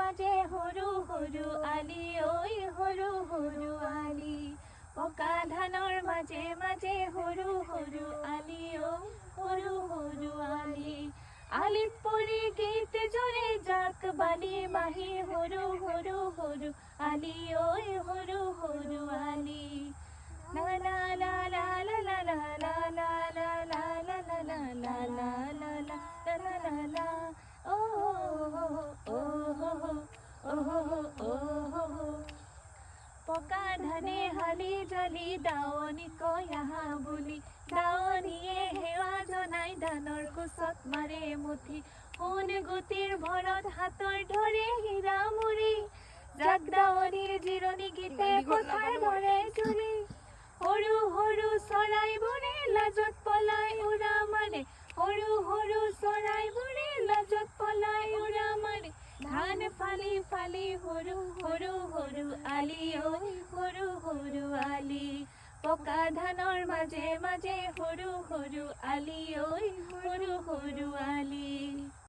মাজে সৰু সৰু আলি ঐ সৰু সৰু আলি পকা ধানৰ মাজে মাজে সৰু সৰু আলি ঐ সৰু সৰু আলি আলিত পৰি গীত জোৰে জাক বালি মাহী সৰু সৰু সৰু আলি ঐ সৰু সৰু আলি লা লা লা লা লা লা লা লা লা লা লা লা লা লা লা লা লা লা লা ও ও ও পকা ধানে হালি জালি দাৱনী কয় আহা বুলি দাৱনীয়ে সেৱা জনাই ধানৰ কোচত মাৰে মুঠি সোণ গুটিৰ ভৰত হাতৰ ধৰে হীৰা মুৰি জাক দাৱনীৰ জিৰণি গীতে পথাৰ ভৰে চুৰি সৰু সৰু চৰাইবোৰে লাজত পলাই উৰা মাৰে সৰু সৰু চৰাইবোৰে লাজত পলাই উৰা মাৰে ধান ফালি ফালি সৰু সৰু সৰু আলি ঐ সৰু সৰু আলি পকা ধানৰ মাজে মাজে সৰু সৰু আলি ঐ সৰু সৰু আলি